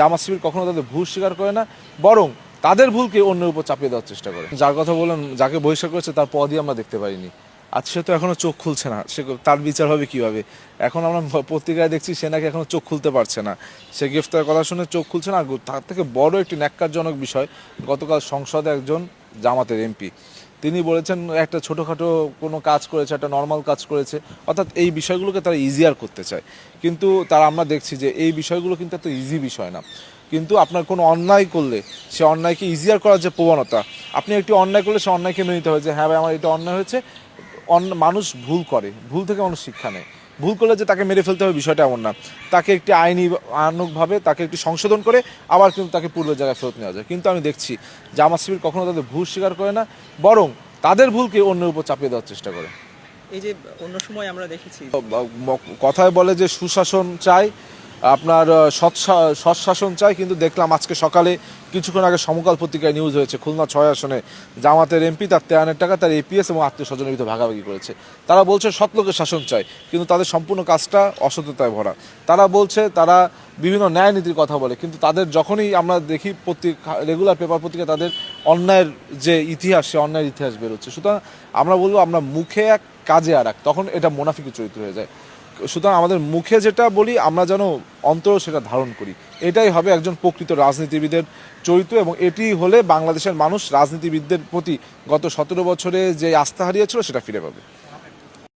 জামাত শিবির কখনো তাদের ভুল স্বীকার করে না, বরং তাদের ভুলকে অন্যের উপর চাপিয়ে দেওয়ার চেষ্টা করে। যার কথা বললেন, যাকে বহিষ্কার করেছে তার পদই আমরা দেখতে পাইনি। আজ সে তো এখনো চোখ খুলছে না, সে তার বিচার হবে কিভাবে? এখন আমরা পত্রিকায় দেখছি সে নাকি এখনো চোখ খুলতে পারছে না, সে গ্রেফতার কথা শুনে চোখ খুলছে না। আর তার থেকে বড় একটি ন্যাক্কারজনক বিষয়, গতকাল সংসদে একজন জামাতের এমপি তিনি বলেছেন একটা ছোটোখাটো কোনো কাজ করেছে, একটা নর্মাল কাজ করেছে, অর্থাৎ এই বিষয়গুলোকে তারা ইজিয়ার করতে চায়। কিন্তু আমরা দেখছি যে এই বিষয়গুলো কিন্তু এত ইজি বিষয় না। কিন্তু আপনার কোনো অন্যায় করলে সে অন্যায়কে ইজিয়ার করার যে প্রবণতা, আপনি একটি অন্যায় করলে সে অন্যায়কে মেনে নিতে হয় যে হ্যাঁ ভাই আমার এটা অন্যায় হয়েছে। মানুষ ভুল করে, ভুল থেকে মানুষ শিক্ষা নেয়। ভুল করলে যে তাকে মেরে ফেলতে হবে বিষয়টা এমন না, তাকে একটি আইনানুগভাবে তাকে একটি সংশোধন করে আবার কিন্তু তাকে পূর্বের জায়গায় ফেরত নেওয়া যায়। কিন্তু আমি দেখছি জামাত শিবির কখনো তাদের ভুল স্বীকার করে না, বরং তাদের ভুলকে অন্যের উপর চাপিয়ে দেওয়ার চেষ্টা করে। এই যে অন্য সময় আমরা দেখেছি কথায় বলে যে সুশাসন চাই, আপনার সৎ শাসন চাই, কিন্তু দেখলাম আজকে সকালে কিছুক্ষণ আগে সমকাল পত্রিকায় নিউজ হয়েছে খুলনা 6 আসনে জামাতের এমপি তার 53 টাকা তার এপিএস এবং আত্মীয় স্বজনের ভিতরে ভাগাভাগি করেছে। তারা বলছে সৎ লোকের শাসন চাই, কিন্তু তাদের সম্পূর্ণ কাজটা অসততায় ভরা। তারা বলছে তারা বিভিন্ন ন্যায় নীতির কথা বলে, কিন্তু তাদের যখনই আমরা দেখি রেগুলার পেপার পত্রিকা তাদের অন্যায়ের যে ইতিহাস, সে অন্যায়ের ইতিহাস বেরোচ্ছে। সুতরাং আমরা বলবো আমরা মুখে এক কাজে আর এক, তখন এটা মুনাফিকি চরিত্র হয়ে যায়। সুতরাং আমাদের মুখে যেটা বলি আমরা যেন অন্তর সেটা ধারণ করি, এটাই হবে একজন প্রকৃত রাজনীতিবিদের চরিত্র। এবং এটি হলে বাংলাদেশের মানুষ রাজনীতিবিদদের প্রতি গত 17 বছরে যে আস্থা হারিয়েছিল সেটা ফিরে পাবে।